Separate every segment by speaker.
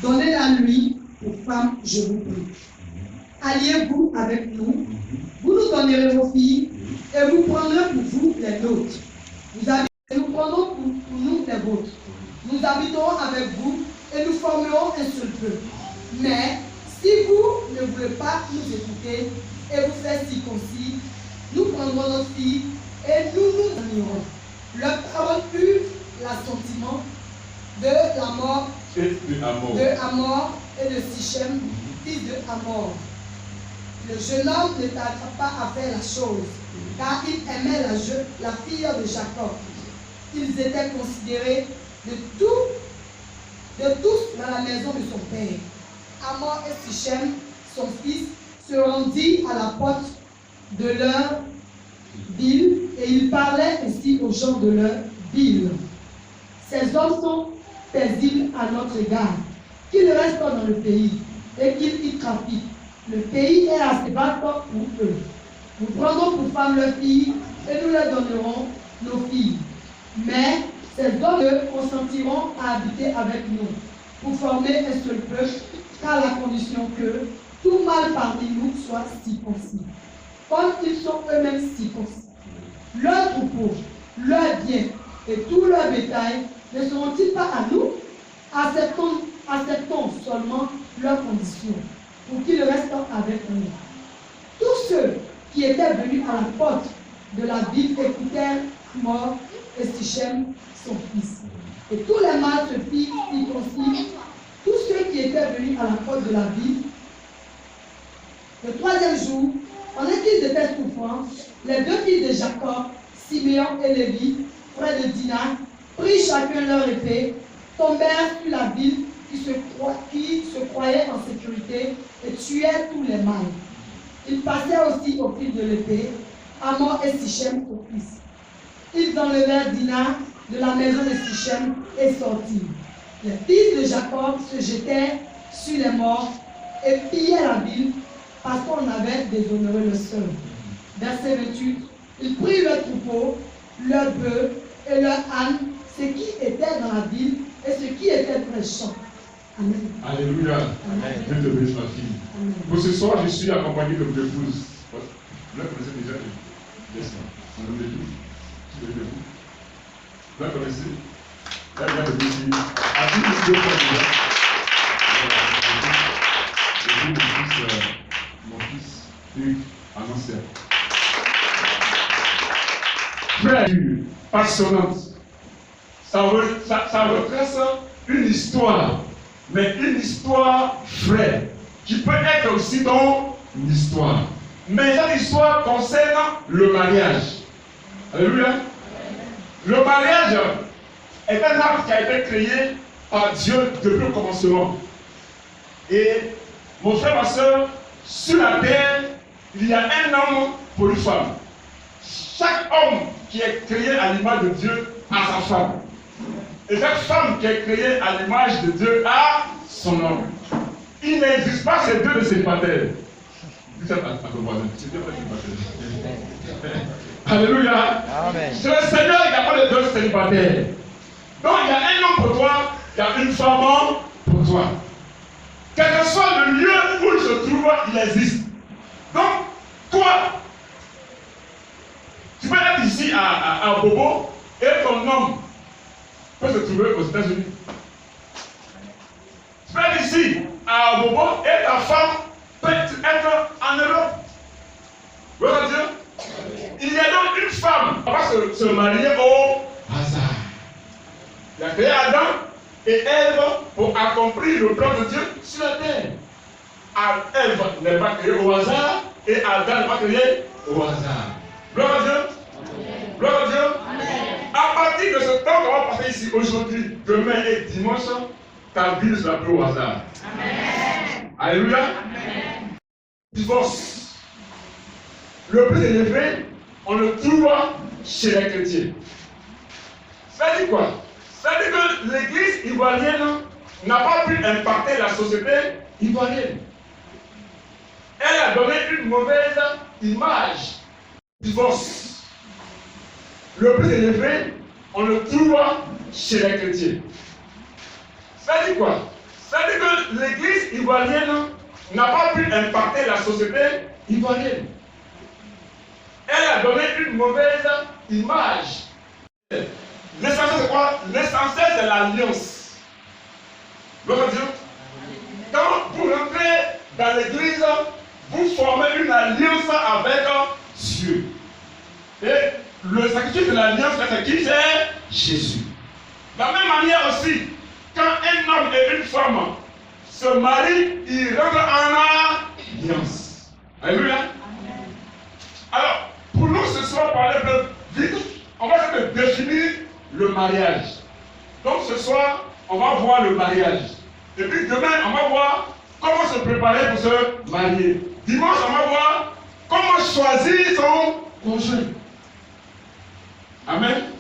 Speaker 1: Donnez-la-lui pour femme, je vous prie. Alliez-vous avec nous, vous nous donnerez vos filles, et vous prendrez pour vous les nôtres. Nous prendrons pour nous les vôtres. Nous habiterons avec vous, et nous formerons un seul peuple. Mais si vous ne voulez pas nous écouter, et vous faire circoncis, nous prendrons notre fille, et nous nous unirons. Leur parole eut l'assentiment de la mort de Hamor et de Sichem, fils de Hamor. Le jeune homme ne tarda pas à faire la chose, car il aimait la fille de Jacob. Ils étaient considérés de tous dans la maison de son père. Hamor et Sichem, son fils, se rendirent à la porte de leur ville, et ils parlaient ainsi aux gens de leur ville. Ces hommes sont paisibles à notre égard, qu'ils restent dans le pays et qu'ils y trafiquent. Le pays est assez vaste pour eux. Nous prendrons pour femmes leurs filles et nous leur donnerons nos filles. Mais ces hommes consentiront à habiter avec nous pour former un seul peuple, car la condition que tout mâle parmi nous soit circoncis, comme ils sont eux-mêmes circoncis. Leurs troupeaux, leurs biens et tout leur bétail ne seront-ils pas à nous? Acceptons seulement leurs conditions, pour qu'ils restent avec nous. Tous ceux qui étaient venus à la porte de la ville écoutèrent Hamor et Sichem, son fils. Et tous les mâles se firent circoncis. Tous ceux qui étaient venus à la porte de la ville. Le troisième jour, pendant qu'ils étaient souffrants, les deux fils de Jacob, Siméon et Lévi, frères de Dina, prirent chacun leur épée, tombèrent sur la ville qui se croyait en sécurité et tuèrent tous les mâles. Ils passèrent aussi au fil de l'épée, Hamor et Sichem, son fils. Ils enlevèrent Dina de la maison de Sichem et sortirent. Les fils de Jacob se jetèrent sur les morts et pillaient la ville parce qu'on avait déshonoré le sol. Verset 28. Ils prirent leurs troupeaux, leurs bœufs et leurs ânes, ce qui était dans la ville et ce qui était dans les champs. Amen.
Speaker 2: Alléluia. Amen. Dieu te bénisse, ma fille.
Speaker 1: Amen.
Speaker 2: Pour ce soir, je suis accompagné de mon épouse. Vous la connaissez déjà? Laisse-moi. Mon nom d'épouse. Tu es debout. Vous la connaissez? Elle vient de bénir. À tous les deux fois déjà. Mon fils, Hugues, annoncé. Frère, passionnante. Ça retrace une histoire, mais une histoire vraie, qui peut être aussi dans une histoire. Mais cette histoire concerne le mariage. Alléluia. Le mariage est un acte qui a été créé par Dieu depuis le commencement. Et mon frère, ma soeur, sur la terre, il y a un homme pour une femme. Chaque homme qui est créé à l'image de Dieu a sa femme. Et cette femme qui est créée à l'image de Dieu a son homme. Il n'existe pas ces deux de célibataires. Dis ça à ton voisin. C'est deux célibataires. Alléluia. Amen. C'est le Seigneur qui n'a pas de deux célibataires. Donc il y a un homme pour toi, il y a une femme pour toi. Quel que soit le lieu où il se trouve, il existe. Donc, toi, tu peux être ici à Bobo et ton homme peut se trouver aux États-Unis. Tu peux être ici à Bobo et ta femme peut être en Europe. Vous voyez ce que je veux dire? Il y a donc une femme qui va se marier au Il a créé Adam et Ève pour accomplir le plan de Dieu sur la terre. Ève n'est pas créée au hasard et Adam n'est pas créé au hasard. Gloire à Dieu. Amen. Gloire à Dieu. Amen. À partir de ce temps qu'on va passer ici aujourd'hui, demain et dimanche, ta vie ne sera plus au hasard. Amen. Alléluia. Amen. Divorce. Le plus élevé, on le trouve chez les chrétiens. Ça dit quoi? Ça dit que l'église ivoirienne n'a pas pu impacter la société ivoirienne. Elle a donné une mauvaise image. Divorce. Le plus élevé, on le trouve chez les chrétiens. Ça dit quoi? Ça dit que l'église ivoirienne n'a pas pu impacter la société ivoirienne. Elle a donné une mauvaise image. L'essentiel c'est quoi? L'essentiel c'est l'alliance. Gloire à Dieu. Quand vous rentrez dans l'église, vous formez une alliance avec Dieu. Et le sacrifice de l'alliance, c'est qui? C'est Jésus. De la même manière aussi, quand un homme et une femme se marient, ils rentrent en alliance. Alléluia. Alors, pour nous ce soir, parler de vite, on va essayer de définir le mariage. Donc ce soir, on va voir le mariage. Et puis demain, on va voir comment se préparer pour se marier. Dimanche, on va voir comment choisir son conjoint. Amen. Amen.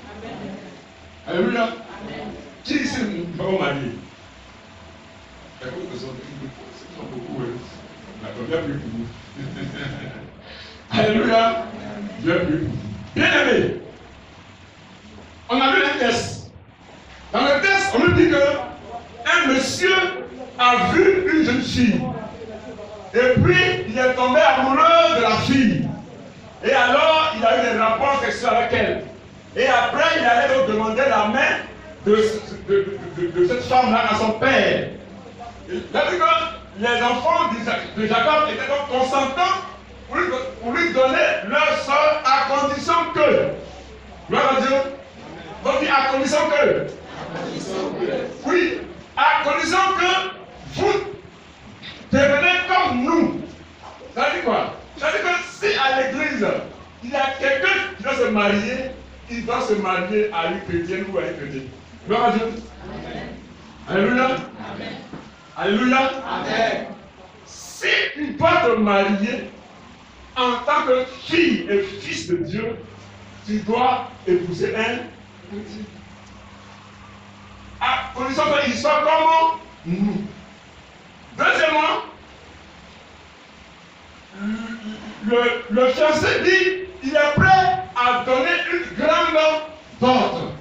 Speaker 2: Alléluia. Amen. Qui ici ne va pas marier? Il y a beaucoup de gens qui sont beaucoup. La première plus pour vous. Alléluia. Dieu plus pour vous. Bien aimé. On a vu un test. Dans le test, on nous dit que un monsieur a vu une jeune fille. Et puis, il est tombé amoureux de la fille. Et alors, il a eu des rapports sexuels avec elle. Et après, il allait donc demander la main de cette femme-là à son père. Les enfants de Jacob étaient donc consentants pour lui donner leur sœur à condition que. Gloire à Dieu. Donc, à condition que. Oui, à condition que vous devenez comme nous. Ça dit quoi? Ça dit que si à l'église, il y a quelqu'un qui doit se marier, il doit se marier à une chrétienne ou à un chrétien. Gloire à Dieu. Amen. Alléluia. Amen. Alléluia. Amen. Si tu dois te marier en tant que fille et fils de Dieu, tu dois épouser un chrétien. À condition qu'il soit comme nous. Deuxièmement, le fiancé dit il est prêt à donner une grande dot.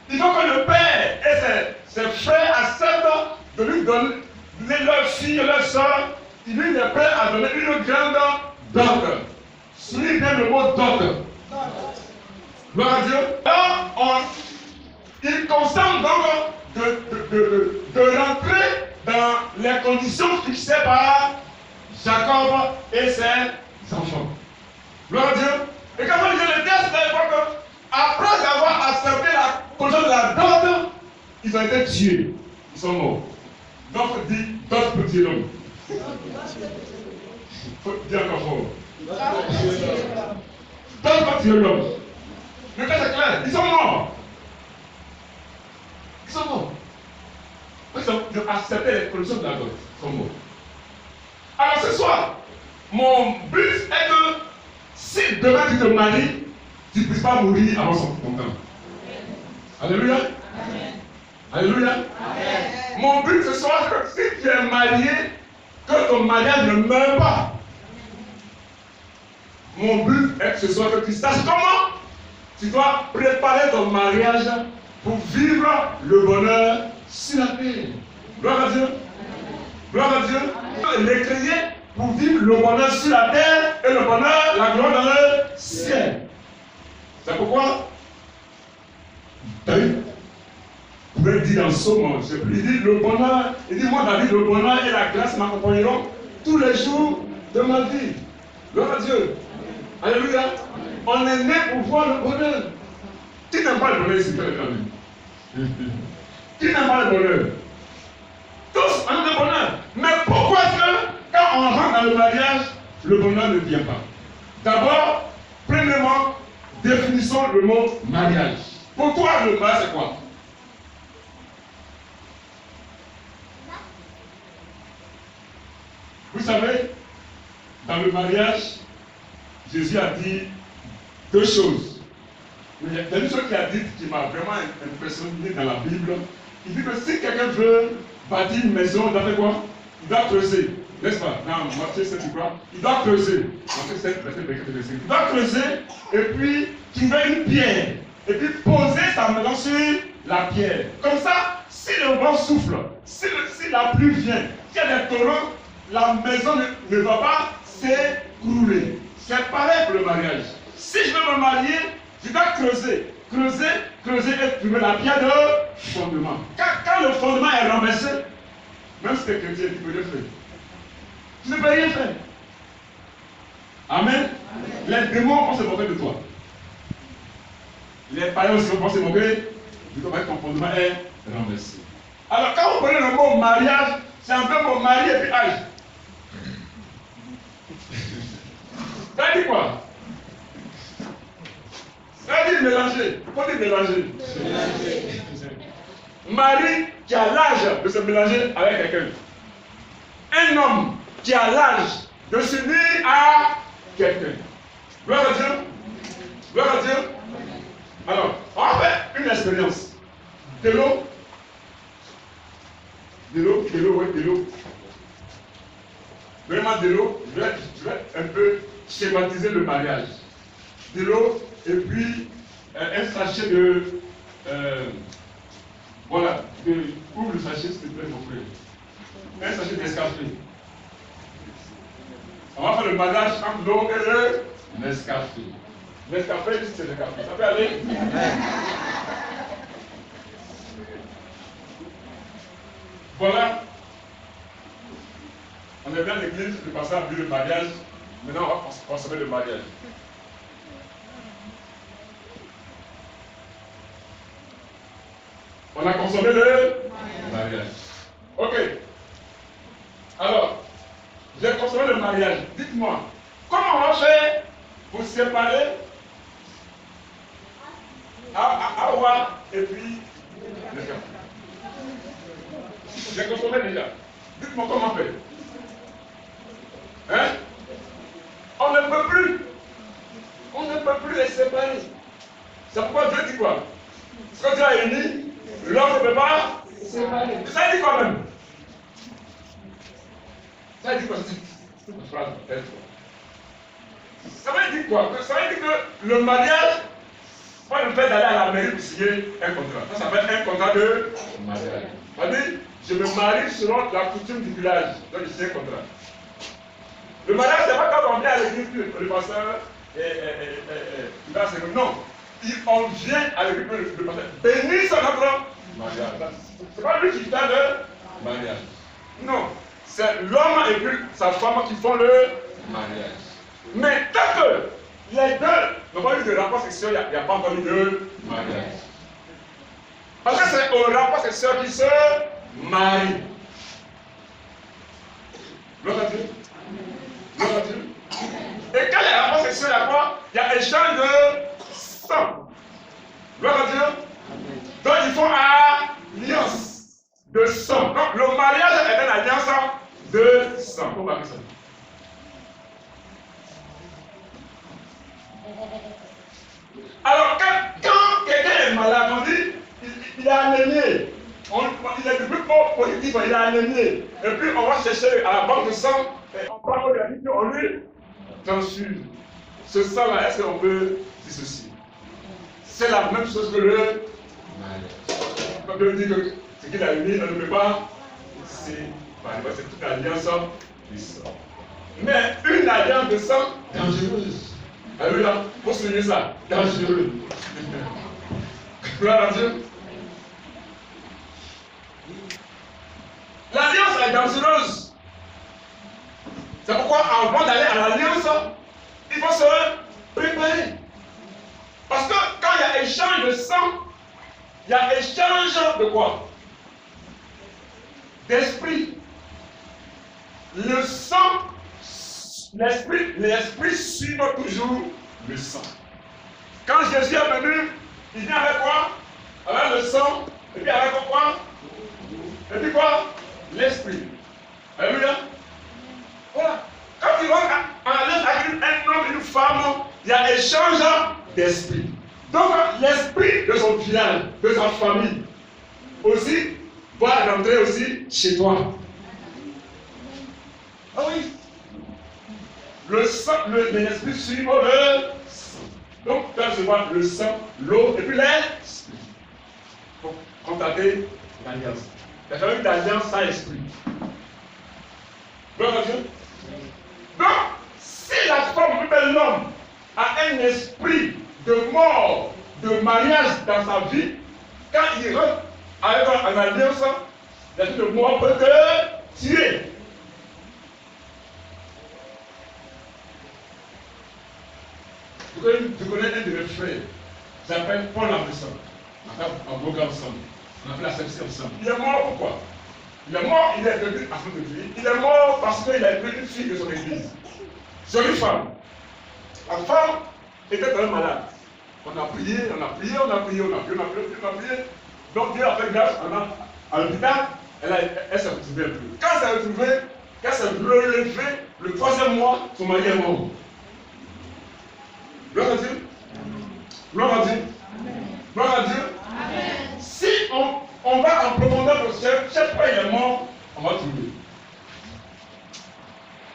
Speaker 2: Il faut que le père et ses frères acceptent de lui donner leur fille, leur soeur. Il est prêt à donner une grande dot. Souligne bien le mot dot. Gloire à Dieu. Alors, il consent donc de rentrer dans les conditions fixées par Jacob et ses enfants. Gloire à Dieu. Et quand on disait le test, après avoir accepté la condition de la dot, ils ont été tués. Ils sont morts. Donc, dit dot pour tuer l'homme. Il faut dire encore fort. Dot pour tuer l'homme. Le test est clair. Ils sont morts. Ils sont morts. Ils ont accepté les conditions de la dot. Ils sont morts. Alors ce soir, mon but est que si demain tu te maries, tu ne puisses pas mourir avant ton temps. Alléluia. Amen. Alléluia. Amen. Mon but ce soir, c'est que si tu es marié, que ton mariage ne meure pas. Mon but est que ce soir que tu saches comment tu dois préparer ton mariage pour vivre le bonheur sur la terre. Gloire à Dieu. Gloire à Dieu. Les créer pour vivre le bonheur sur la terre et le bonheur, la gloire dans le ciel. C'est pourquoi David pouvait dire dans Somme, il dit le bonheur, il dit moi David, le bonheur et la grâce m'accompagneront tous les jours de ma vie. Gloire à Dieu. Alléluia. On est né pour voir le bonheur. Tu n'aimes pas le bonheur ici, Qui n'aime pas le bonheur? Tous on aime le bonheur. Mais pourquoi est-ce que quand on rentre dans le mariage, le bonheur ne vient pas? D'abord, premièrement, définissons le mot mariage. Pour toi, le mariage, c'est quoi? Vous savez, dans le mariage, Jésus a dit deux choses. Il y a une chose qu'il a dit qui m'a vraiment impressionné dans la Bible. Il dit que si quelqu'un veut bâtir une maison, il doit faire quoi? Il doit creuser. N'est-ce pas? Dans Matthieu 7, tu crois? Il doit creuser. Matthieu 7, verset 24. Il doit creuser et puis trouver une pierre. Et puis poser sa maison sur la pierre. Comme ça, si le vent souffle, si la pluie vient, s'il y a des torrents, la maison ne va pas s'écrouler. C'est pareil pour le mariage. Si je veux me marier, je dois creuser et trouver la pierre de fondement. Quand le fondement est renversé, même si tu es chrétien, tu peux le faire. Tu ne peux rien faire. Amen. Les démons vont se moquer de toi. Les païens aussi vont se moquer du fait que ton fondement est renversé. Alors quand vous prenez le mot mariage, c'est un peu pour marier et puis âge. Ça dit quoi? Ça dit mélanger. Pourquoi dire mélanger? Marie qui a l'âge de se mélanger avec quelqu'un. Un homme qui a l'âge de s'unir à quelqu'un. Gloire à Dieu. Gloire à Dieu. Alors, on va faire une expérience. De l'eau. Vraiment de l'eau. Je vais un peu schématiser le mariage. De l'eau et puis un sachet de. Voilà. Ouvre le sachet, s'il te plaît, mon frère. Un sachet d'escafé. On va faire le mariage entre l'eau et le Nescafé. Nescafé, c'est le café. Ça peut aller? Voilà. On est bien à l'église, le pasteur a vu le mariage. Maintenant, on va consommer le mariage. On a consommé le mariage. Ok. Alors, j'ai consommé le mariage. Dites-moi, comment on va faire pour séparer Awa et puis le café? J'ai consommé déjà. Dites-moi comment on fait. Hein? On ne peut plus. On ne peut plus les séparer. C'est pourquoi Dieu dit quoi? Ce que Dieu a uni, l'homme ne peut pas séparer. Ça dit quoi même? Ça dit quoi? Ça veut dire quoi? Ça veut dire que le mariage, pas le fait d'aller à la mairie pour signer un contrat. Ça s'appelle un contrat de mariage. Ça veut dire, je me marie selon la coutume du village. Donc je signe un contrat. Le mariage, c'est pas quand on vient à l'église, le pasteur, il va se dire non. On vient à l'église, le pasteur bénit son notre mariage. C'est pas lui qui fait le mariage. Non. C'est l'homme et puis sa femme qui font le mariage. Mais tant que les deux n'ont pas eu de rapport sexuel, il n'y a pas encore eu de mariage. Parce que c'est au rapport sexuel qu'ils se marient. Gloire à Dieu. Gloire à Dieu. Et quand il y a rapport sexuel, il y a quoi? Il y a échange de sang. Gloire à Dieu. Donc ils font alliance de sang. Donc le mariage est une alliance de sang. Comment on va faire ça? Alors, quand quelqu'un est malade, on dit il est anémié. Il est du plus positif, il est anémié. Et puis, on va chercher à la banque de sang, et on prend l'organisme, on lui transfuse. Ce sang-là, est-ce qu'on peut dissocier? C'est la même chose que le mariage. On peut dire que ce qu'il a uni, on ne peut pas séparer. C'est toute alliance du sang. Mais une alliance de sang dangereuse. Alléluia, il faut souligner ça. Dangereux. Gloire à Dieu. L'alliance est dangereuse. C'est pourquoi avant d'aller à l'alliance, il faut se préparer. Parce que quand il y a échange de sang, il y a échange de quoi? D'esprit. Le sang, l'esprit suit toujours le sang. Quand Jésus est venu, il vient avec quoi? Avec le sang, et puis avec quoi? Et puis quoi? L'esprit. Alléluia. Voilà. Quand il va en alliance avec un homme et une femme, il y a échange d'esprit. Donc l'esprit de son village, de sa famille, aussi, va rentrer aussi chez toi. Ah oui. Le sang, l'esprit suit le sang. Donc, quand je vois le sang, l'eau, et puis l'esprit. Pour contacter l'alliance. La famille d'alliance sans esprit. Gloire à Dieu. Donc, si la femme ou l'homme a un esprit de mort, de mariage dans sa vie, quand il rentre avec un alliance, l'esprit de mort peut te tuer. Je connais un de mes frères, il s'appelle Paul Lamesson. On a fait un programme ensemble. On a fait la sepsie ensemble. Il est mort pourquoi? Il est mort, il est devenu à son église. Il est mort parce qu'il a pris une fille de son église. C'est une femme. La femme était très malade. On a prié. Donc Dieu a fait grâce à l'hôpital, elle s'est retrouvée un peu. Quand elle s'est retrouvée, quand elle s'est relevée, le 3e mois, son mari est mort. Gloire à Dieu. Gloire à Dieu. Gloire à Dieu. Amen. Si on va en profondeur pour chaque fois il est mort, on va trouver.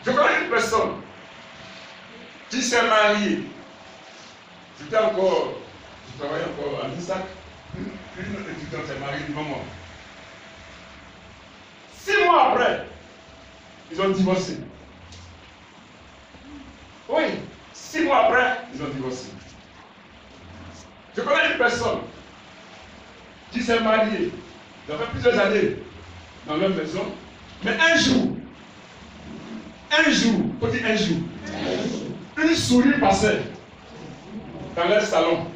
Speaker 2: Je connais une personne qui s'est mariée. Je travaillais encore à l'ISAC. Une étudiante s'est mariée devant moi. 6 mois après, ils ont divorcé. Oui, 6 mois après, ils ont divorcé. Je connais une personne qui s'est mariée, ça fait plusieurs années, dans leur maison, mais un jour, faut dire un jour, une souris passait dans leur salon.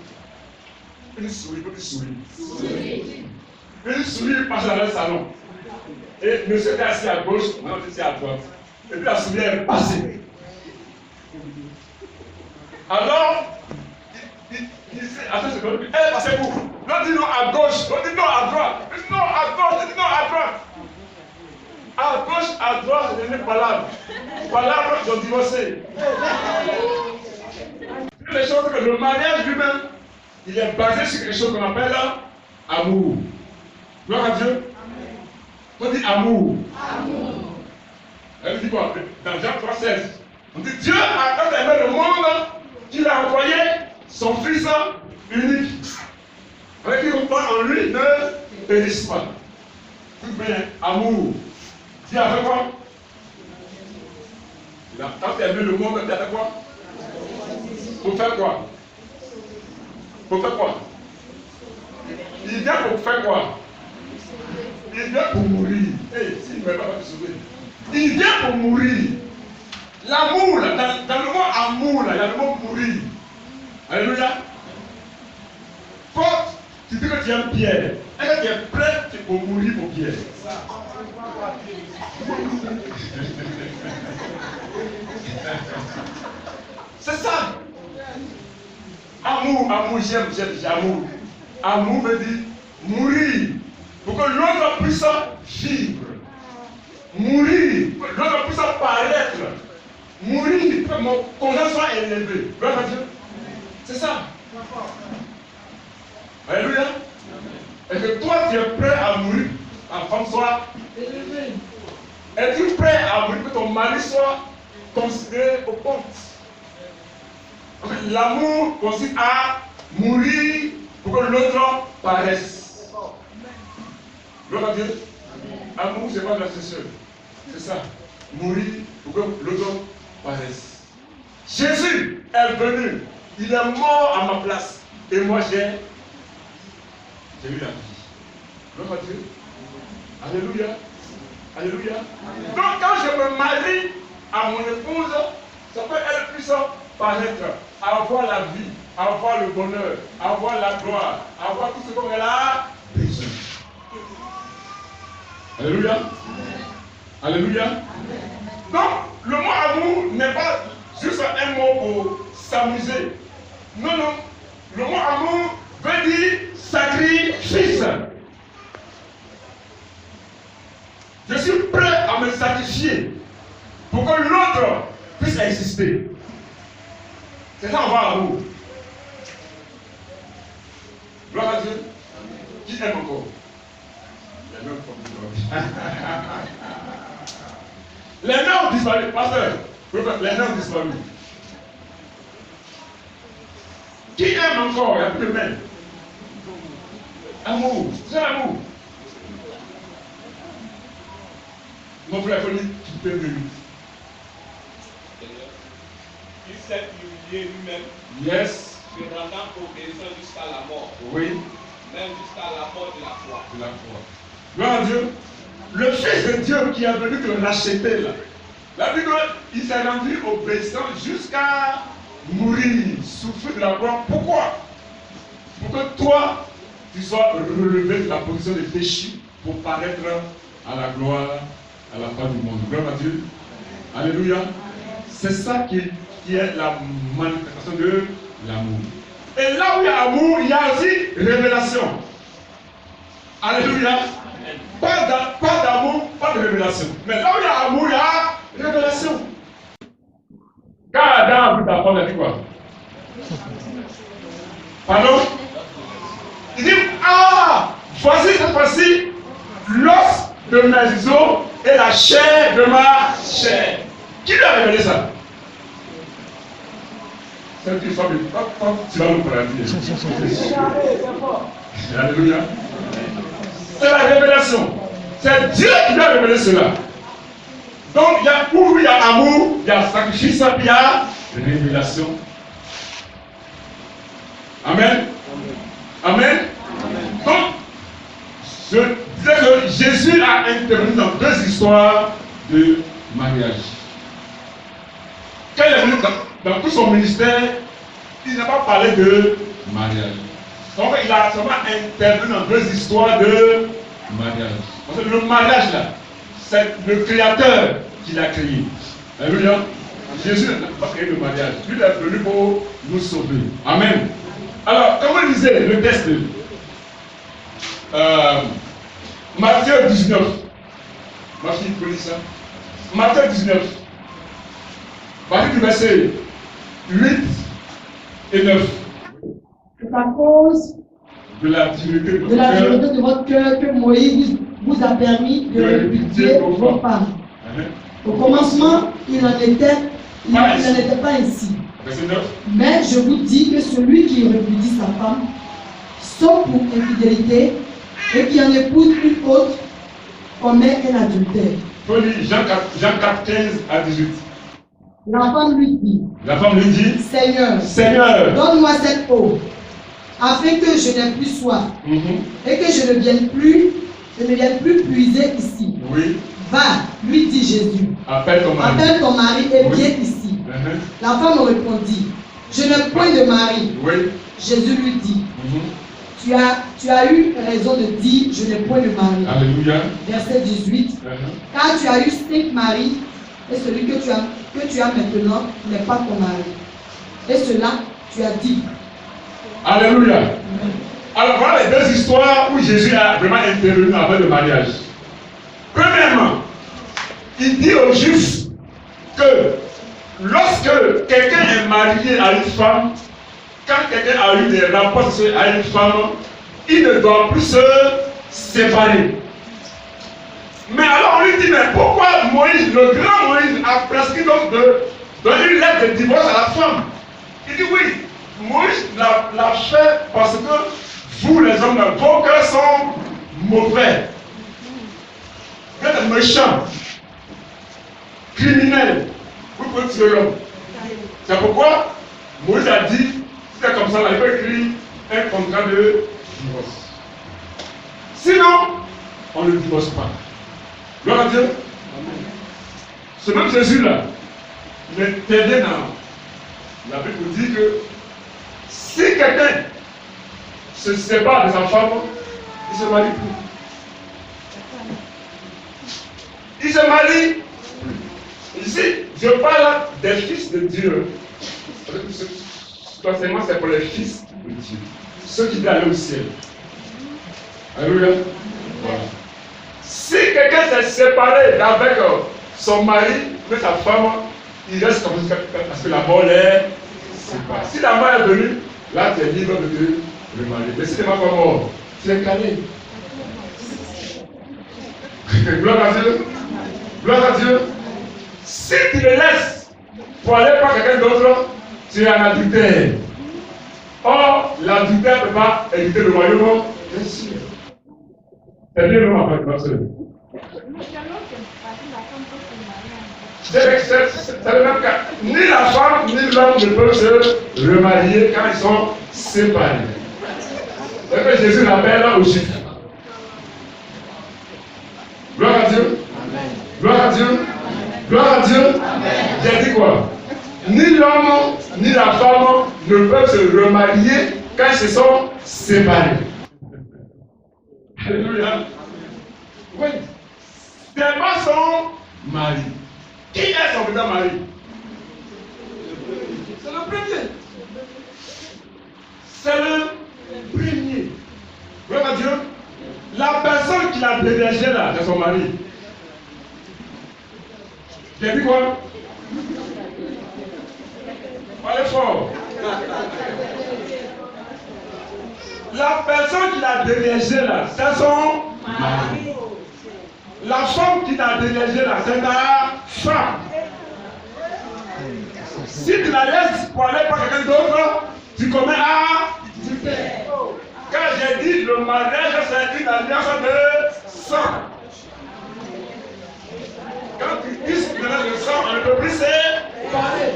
Speaker 2: Une souris. Une souris passait dans leur salon. Et monsieur était assis à gauche, moi j'étais à droite. Et puis la souris est passée. Alors, elle est passée où? L'autre dit non à gauche, l'autre dit non à droite. Il dit non à gauche, il dit non à droite. À gauche, à droite, c'est une palabre. Palabre, ils ont divorcé. Les choses que le mariage lui-même, il est basé sur quelque chose qu'on appelle amour. Gloire à Dieu. On dit amour. Elle dit quoi? Dans Jean 3,16. On dit Dieu a tant aimé le monde qu'il a envoyé son Fils unique. Avec qui on parle en lui ne périsse pas. Tout bien, amour. Dieu a fait quoi? Il a tant aimé le monde, il a fait quoi? Pour faire quoi? Pour faire quoi? Il vient pour faire quoi? Il vient pour mourir. Hey, s'il ne veut pas te sauver. Il vient pour mourir. L'amour, dans le mot amour, il y a le mot mourir. Alléluia. Quand tu dis que tu aimes Pierre, est-ce que tu es prêt pour mourir pour Pierre? C'est ça. Amour, j'aime amour. Amour veut dire mourir pour que l'autre puisse vivre. Mourir pour que l'autre puisse paraître. Mourir pour que mon conjoint soit élevé. Gloire à Dieu. C'est ça. Alléluia. Et que toi tu es prêt à mourir, ta femme soit élevée. Es-tu prêt à mourir que ton mari soit considéré au compte? L'amour consiste à mourir pour que l'autre paraisse. Gloire à Dieu. Amour, c'est pas de la cession. C'est ça. Mourir pour que l'autre paraisse. Jésus est venu. Il est mort à ma place. Et moi j'ai eu la vie. Gloire à Dieu. Alléluia. Alléluia. Donc quand je me marie à mon épouse, ça peut être puissant paraître, avoir la vie. avoir le bonheur, avoir la gloire, avoir tout ce qu'elle a besoin. Alléluia. Alléluia. Donc, le mot amour n'est pas juste un mot pour s'amuser. Non, non. Le mot amour veut dire sacrifice. Je suis prêt à me sacrifier pour que l'autre puisse exister. C'est ça, on va à l'amour. Gloire à Dieu. Qui aime encore? Les nains ont disparu. Pasteur, les nains ont disparu. Qui aime encore? Il n'y a plus de mains. Amour. C'est l'amour. Mon frère, il faut dire, tu peux me lui.
Speaker 3: Il s'est humilié lui-même.
Speaker 2: Yes.
Speaker 3: Se rendant obéissant jusqu'à la mort.
Speaker 2: Oui.
Speaker 3: Même jusqu'à la mort de la foi.
Speaker 2: De la foi. Gloire à Dieu. Le Fils de Dieu qui est venu te racheter là. La Bible, il s'est rendu obéissant jusqu'à mourir, souffrir de la gloire. Pourquoi? Pour que toi, tu sois relevé de la position de déchu pour paraître à la gloire, à la fin du monde. Gloire à Dieu. Alléluia. C'est ça qui est la manifestation de l'amour. Et là où il y a amour, il y a aussi révélation. Alléluia. Pas d'amour, pas de révélation. Mais là où il y a amour, il y a révélation. Quand Adam a vu ta femme, il a dit quoi? Pardon? Il dit, ah, voici cette fois-ci l'os de mes os et la chair de ma chair. Qui lui a révélé ça? C'est une femme, tu vas nous parler. Alléluia. C'est la révélation. C'est Dieu qui lui a révélé cela. Donc, où il y a amour, il y a sacrifice, il y a révélation. Amen. Amen. Donc, je disais que Jésus a intervenu dans deux histoires de mariage. Quand il est venu dans tout son ministère, il n'a pas parlé de mariage. Donc il a seulement intervenu dans deux histoires de mariage. Parce que le mariage là, c'est le Créateur qui l'a créé. Alléluia. Jésus n'a pas créé le mariage. Lui il est venu pour nous sauver. Amen. Alors, comme on disait le texte, Matthieu 19. Ma fille connaît ça. Matthieu 19. Partie du verset 8 et 9.
Speaker 1: C'est à cause
Speaker 2: De la dureté
Speaker 1: de votre cœur que Moïse vous a permis de répudier vos femmes. Au commencement, il n'en était pas ainsi.
Speaker 2: Verset 9.
Speaker 1: Mais je vous dis que celui qui répudie sa femme, sauf pour infidélité, et qui en épouse une autre, commet un adultère.
Speaker 2: Il faut lire Jean 4, 15 à 18.
Speaker 1: La femme lui dit, Seigneur, donne-moi cette eau, afin que je n'aie plus soif, et que je ne vienne plus puiser ici.
Speaker 2: Oui.
Speaker 1: Va, lui dit Jésus,
Speaker 2: Appelle
Speaker 1: ton mari et viens ici. La femme répondit, je n'ai point de mari.
Speaker 2: Oui.
Speaker 1: Jésus lui dit, tu as eu raison de dire, je n'ai point de mari.
Speaker 2: Alléluia.
Speaker 1: Verset 18, car tu as eu 5 maris, et celui que tu as maintenant n'est pas ton mari. Et cela, tu as dit.
Speaker 2: Alléluia. Alors voilà les deux histoires où Jésus a vraiment intervenu avec le mariage. Premièrement, il dit aux Juifs que lorsque quelqu'un est marié à une femme, quand quelqu'un a eu des rapports sexuels à une femme, il ne doit plus se séparer. Mais alors on lui dit, mais pourquoi Moïse, le grand Moïse, a prescrit donc de donner une lettre de divorce à la femme? Il dit oui, Moïse l'a fait parce que vous les hommes, vos cœurs sont mauvais. Vous êtes méchants, criminels, vous pouvez tuer l'homme. C'est pourquoi Moïse a dit, c'est comme ça, il faut écrire un contrat de divorce. Sinon, on ne divorce pas. Gloire à Dieu. Ce même Jésus-là, il intervient dans la Bible dit que Si quelqu'un se sépare de sa femme, il se marie plus. Il se marie. Ici, je parle des fils de Dieu. Forcément, c'est pour les fils de Dieu. Ceux qui doivent aller au ciel. Alléluia. Voilà. Si quelqu'un s'est séparé avec son mari, avec sa femme, il reste comme ça parce que la mort est séparée. Si la mort est venue, là tu es libre de te remarier. Mais si tu n'es pas mort, tu es calé. Gloire à Dieu. Gloire à Dieu. Si tu le laisses pour aller par quelqu'un d'autre, tu es un adultère. Or, l'adultère ne peut pas éviter le royaume. Bien sûr. C'est bien le mot en fait, c'est le même cas. Ni la femme ni l'homme ne peuvent se remarier quand ils sont séparés. C'est ce que Jésus l'appelle aux Juifs. Gloire à Dieu. Gloire à Dieu. Gloire à Dieu. J'ai dit quoi? Ni l'homme ni la femme ne peuvent se remarier quand ils se sont séparés. Alléluia. Oui. C'est pas son mari. Qui est son petit mari? C'est le premier. C'est le premier. Gloire à Dieu. La personne qui l'a dévergé là, c'est son mari. J'ai dit quoi? Parlez fort. La personne qui l'a dévergé là, c'est son mari. La femme qui t'a dévergé là, c'est ta femme. Si tu la laisses pour aller par quelqu'un d'autre, tu commets adultère. Quand j'ai dit le mariage, c'est une alliance de sang. Quand tu dis que le sang, on ne peut plus séparer.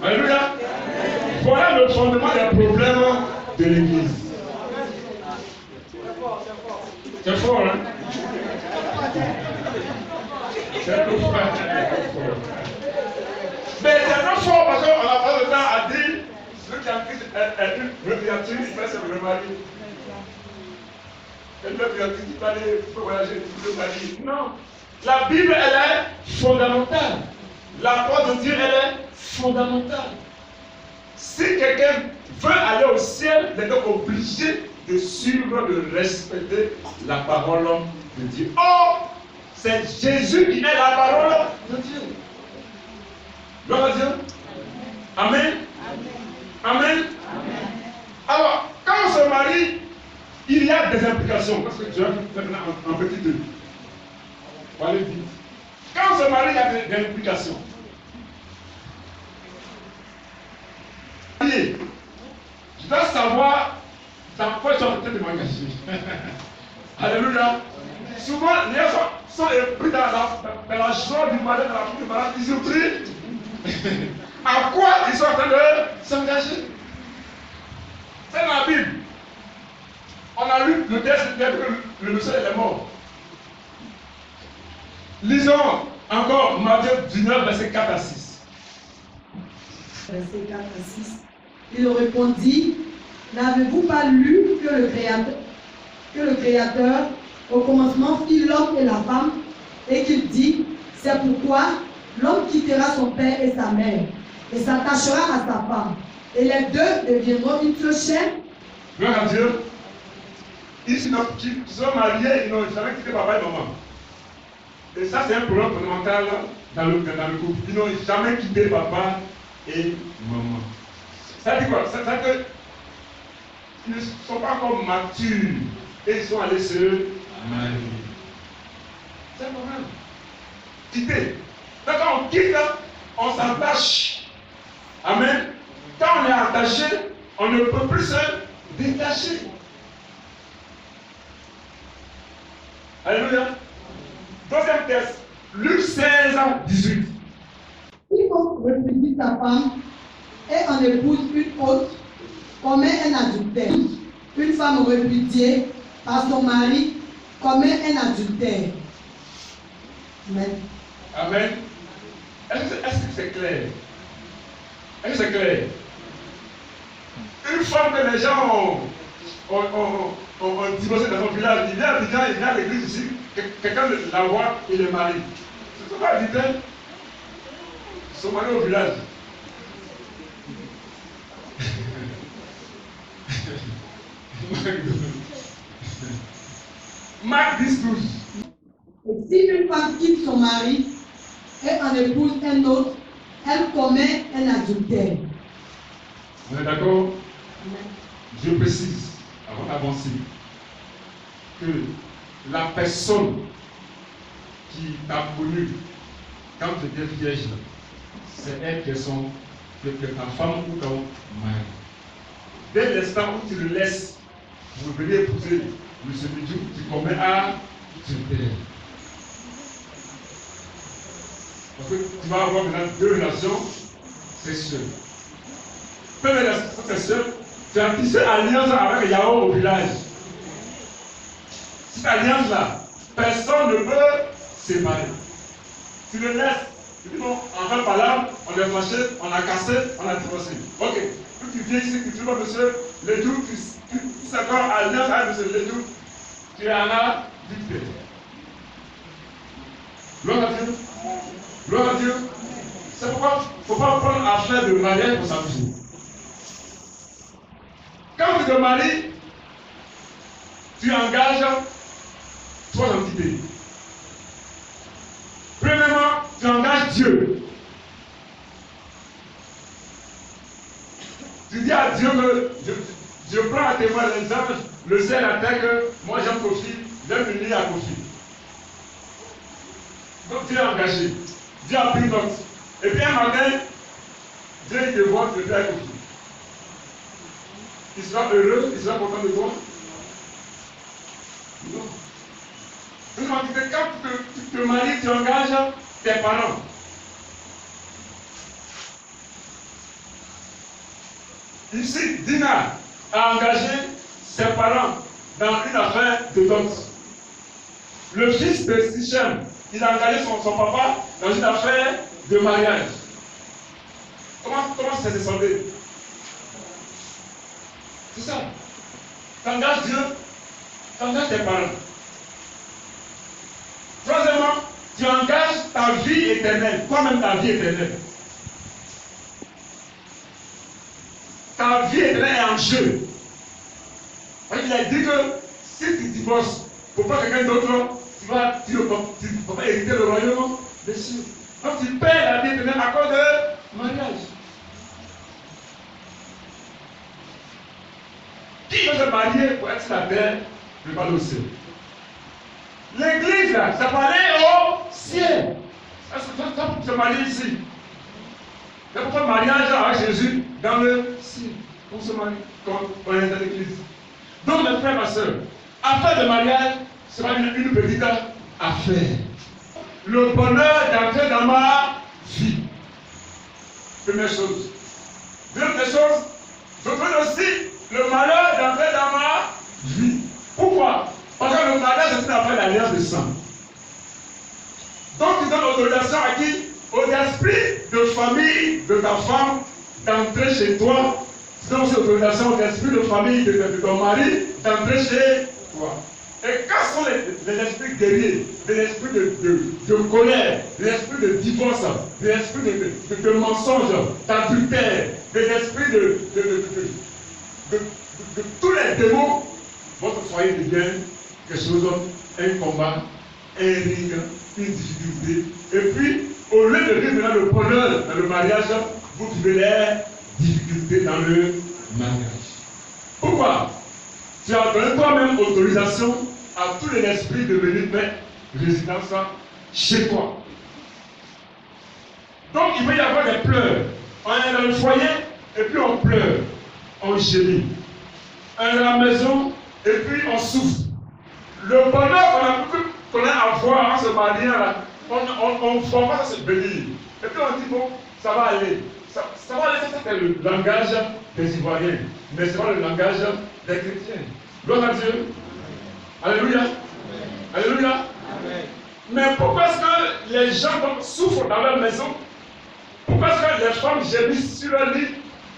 Speaker 2: Alléluia. Voilà le fondement des problèmes de l'Église. C'est fort, hein? C'est trop fort. Mais c'est trop fort parce qu'on n'a pas le temps à dire celui qui a Christ est une créature, il fait se remarier. Et le créature qui peut aller, il faut voyager, il peut marier. Non. La Bible, elle est fondamentale. La parole de Dieu, elle est fondamentale. Si quelqu'un veut aller au ciel, il est donc obligé de suivre, de respecter la parole de Dieu. Or, c'est Jésus qui est la parole de Dieu. Gloire à Dieu. Amen. Amen. Amen. Alors, quand on se marie, il y a des implications. Parce que tu vas maintenant en petit deux. On va aller vite. Quand on se marie, il y a des implications. Je dois savoir dans quoi je suis en train de m'engager. Alléluia. Souvent, les gens sont pris dans la joie du malheur, dans la foule du malheur, ils ont pris. À quoi ils sont en train de s'engager? C'est dans la Bible. On a lu le texte que le monsieur est mort. Lisons encore Matthieu 19, verset 4 à 6.
Speaker 1: Verset 4 à 6. Il répondit, n'avez-vous pas lu que le Créateur, au commencement, fit l'homme et la femme, et qu'il dit, c'est pourquoi l'homme quittera son père et sa mère, et s'attachera à sa femme, et les deux deviendront une seule chair.
Speaker 2: Gloire à Dieu. Ils sont mariés, ils n'ont jamais quitté papa et maman. Et ça, c'est un problème fondamental dans le couple. Ils n'ont jamais quitté papa et maman. Ça dit quoi? Ça dit que ils ne sont pas encore matures et ils sont allés se marier. C'est un problème. Quitter. Donc quand on quitte, on s'attache. Amen. Quand on est attaché, on ne peut plus se détacher. Alléluia. Deuxième texte, Luc 16, 18.
Speaker 1: Quiconque repudie sa femme et en épouse une autre commet un adultère. Une femme repudiée par son mari commet un adultère. Amen.
Speaker 2: Amen. Est-ce que c'est clair? Est-ce que c'est clair? Une fois que les gens ont divorcé dans son village, il vient à l'église ici, quelqu'un la voit, il est marié. C'est pas évident. Ils sont mariés au village. Marc 10-12.
Speaker 1: Et si une femme quitte son mari et en épouse un autre, elle commet un adultère.
Speaker 2: On est d'accord? Je précise, avant d'avancer, que la personne qui t'a connu quand tu étais vierge, c'est elle qui est ta femme ou ton mari. Dès l'instant où tu le laisses, vous venez épouser M. Bidou, tu commets adultère. Parce que tu vas avoir maintenant deux relations sexuelles. Première relation sexuelle, tu as tissé alliance avec Yahoo au village. Cette alliance-là, personne ne peut séparer. Tu le laisses, tu dis bon, en fait par là, on est fâché, on a cassé, on a divorcé. Ok, puis tu viens ici, tu vois monsieur Ledoux, tu s'accordes alliance avec monsieur Ledoux, tu es en adultère. Gloire à Dieu. Gloire à Dieu. C'est pourquoi il ne faut pas prendre affaire de mariage pour s'amuser. Quand tu te maries, tu engages trois entités. Premièrement, tu engages Dieu. Tu dis à Dieu que je prends à témoin l'exemple, le ciel, la terre, que moi j'aime Kofi, j'aime m'unir à Kofi. Donc Dieu est engagé. Dieu a pris note. Et puis un matin, Dieu te voit, tu te à Kofi. Il sera heureux, il sera content de toi. Non. Quand tu te maries, tu engages tes parents. Ici, Dina a engagé ses parents dans une affaire de dot. Le fils de Sichem, il a engagé son papa dans une affaire de mariage. Comment c'est descendu? C'est ça. Tu engages Dieu, tu engages tes parents. Troisièmement, tu engages ta vie éternelle, toi-même ta vie éternelle. Ta vie éternelle est en jeu. Il a dit que si tu divorces pour pas quelqu'un d'autre, tu ne vas pas hériter le royaume des cieux. Donc tu perds la vie éternelle à cause de mariage. Qui veut se marier pour être sur la terre, ne pas au ciel? L'église, là, ça peut aller au ciel. Ça pour se marier ici. C'est pour faire mariage avec Jésus dans le ciel. On se marie quand on est dans l'église. Donc, mes frères et ma soeur, affaire de mariage sera une petite affaire. Le bonheur d'entrer dans ma vie. Première chose. Deuxième chose, je veux aussi le malheur d'entrer dans ma vie. Pourquoi? Parce que le mariage, c'est une affaire d'alliance de sang. Donc, tu donnes l'autorisation à qui? Aux esprits de famille de ta femme d'entrer chez toi. Tu donnes aussi l'autorisation aux esprits de famille de ton mari d'entrer chez toi. Et quand sont les esprits guerriers, des esprits de colère, des esprits de divorce, des esprits de mensonge, d'adultère, des esprits de tous les démons, votre foyer devient quelque chose, un combat, un ring, une difficulté. Et puis, au lieu de vivre maintenant le bonheur dans le mariage, vous vivez les difficultés dans le mariage. Pourquoi? Tu as donné toi-même autorisation à tous les esprits de venir mettre résidence chez toi. Donc, il va y avoir des pleurs. On est dans le foyer, et puis on pleure, on gémit. On est dans la maison, et puis on souffre. Le bonheur qu'on a à voir en se mariant là, on ne voit pas se bénir. Et puis on dit, bon, ça va aller. Ça va aller, c'est le langage des Ivoiriens. Mais c'est pas le langage des chrétiens. Gloire à Dieu. Alléluia. Alléluia. Amen. Mais pourquoi est-ce que les gens souffrent dans leur maison? Pourquoi est-ce que les femmes gémissent sur leur lit?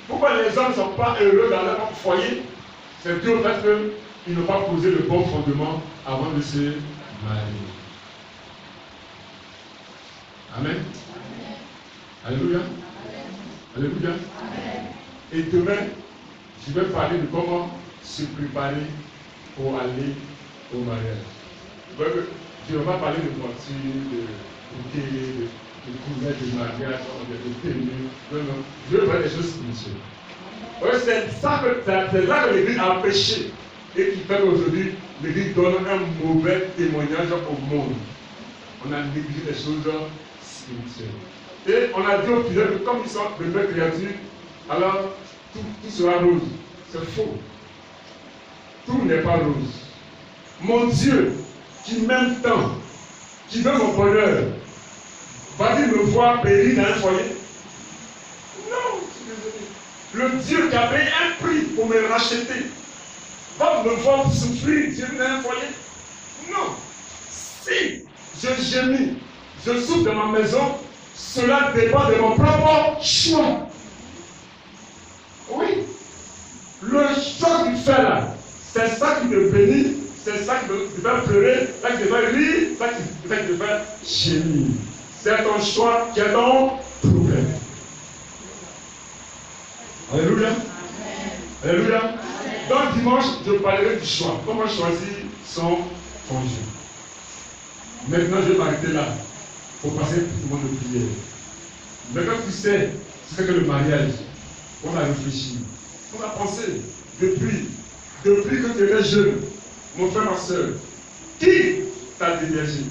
Speaker 2: Pourquoi les hommes ne sont pas heureux dans leur foyer? C'est dû au fait qu'ils n'ont pas posé le bon fondement avant de se marier. Amen. Alléluia. Alléluia. Et demain, je vais parler de comment se préparer pour aller au mariage. Je ne vais pas parler de voiture, de bouquet, de couverts de mariage, de tenue. Non. Je vais parler des choses spirituelles. C'est là que l'Église a péché et qui fait qu'aujourd'hui, l'Église donne un mauvais témoignage au monde. On a négligé les choses spirituelles. Et on a dit aux fidèles que comme ils sont de belles créatures, alors tout sera rose. C'est faux. Tout n'est pas rose. Mon Dieu, qui m'aime tant, qui veut mon bonheur, va-t-il me voir périr dans un foyer? Non, le Dieu qui a payé un prix pour me racheter, va me voir souffrir dans un foyer? Non. Si je gémis, je souffre dans ma maison, cela dépend de mon propre choix. Oui. Le choix que tu fais là, c'est ça qui te bénit, c'est ça qui te fait pleurer, ça qui te fait rire, ça qui te fait gémir. C'est ton choix qui est ton problème. Alléluia. Alléluia. Donc dimanche, je parlerai du choix. Comment choisir son conjoint. Maintenant, je vais m'arrêter là pour passer tout le monde de prière. Maintenant, tu sais ce que le mariage, on a réfléchi, on a pensé depuis que tu étais jeune, mon frère, ma soeur, qui t'a déviagé?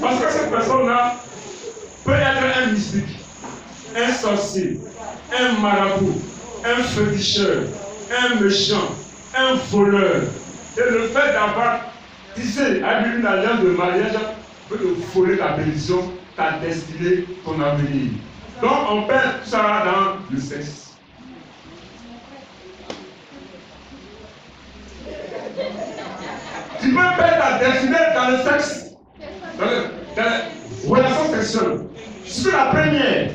Speaker 2: Parce que cette personne-là peut être un mystique, un sorcier, un marabout, un féticheur, un méchant, un voleur. Et le fait d'avoir tissé à lui une alliance de mariage peut te voler ta bénédiction, ta destinée, ton avenir. Donc on perd tout ça dans le sexe. Tu peux perdre ta destinée dans le sexe, dans les relations sexuelles. Sur la première,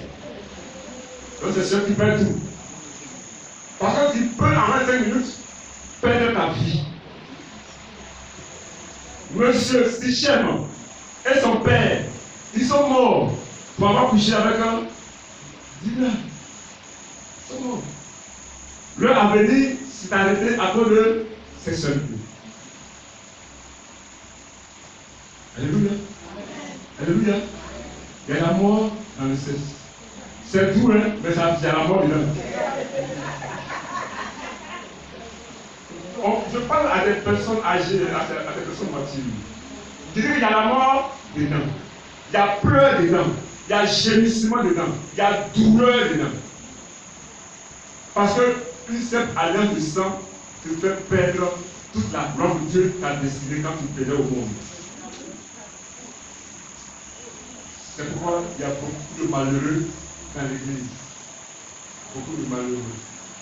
Speaker 2: donc c'est sûr que tu perds tout. Par contre, tu peux en 25 minutes perdre ta vie. Monsieur Sichem et son père, ils sont morts pour avoir couché avec un dealer. Ils sont morts. Leur avenir s'est arrêté à cause de sexualité. Alléluia. Alléluia. Il y a la mort dans le sexe. C'est tout, hein, mais il y a la mort dedans. Je parle à des personnes âgées, à des personnes matures. Je dis qu'il y a la mort dedans. Il y a pleurs dedans. Il y a gémissement dedans. Il y a douleur dedans. Parce qu'une simple alliance de sang te fait perdre toute la gloire de Dieu t'a destiné quand tu venais au monde. C'est pourquoi il y a beaucoup de malheureux dans l'église. Beaucoup de malheureux.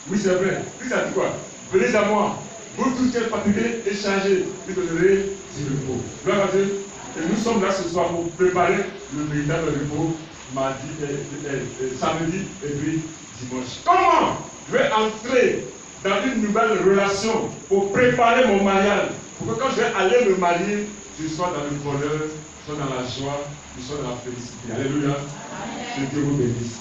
Speaker 2: Oui, c'est vrai. Christ a dit quoi? Venez à moi. Vous tous qui êtes fatigués et chargés, je vous donnerai du repos. Gloire à Dieu. Et nous sommes là ce soir pour préparer le véritable repos, samedi et puis dimanche. Comment je vais entrer dans une nouvelle relation pour préparer mon mariage? Pour que quand je vais aller me marier, je sois dans le bonheur, je sois dans la joie, je sois dans la félicité. Alléluia. Que Dieu vous bénisse.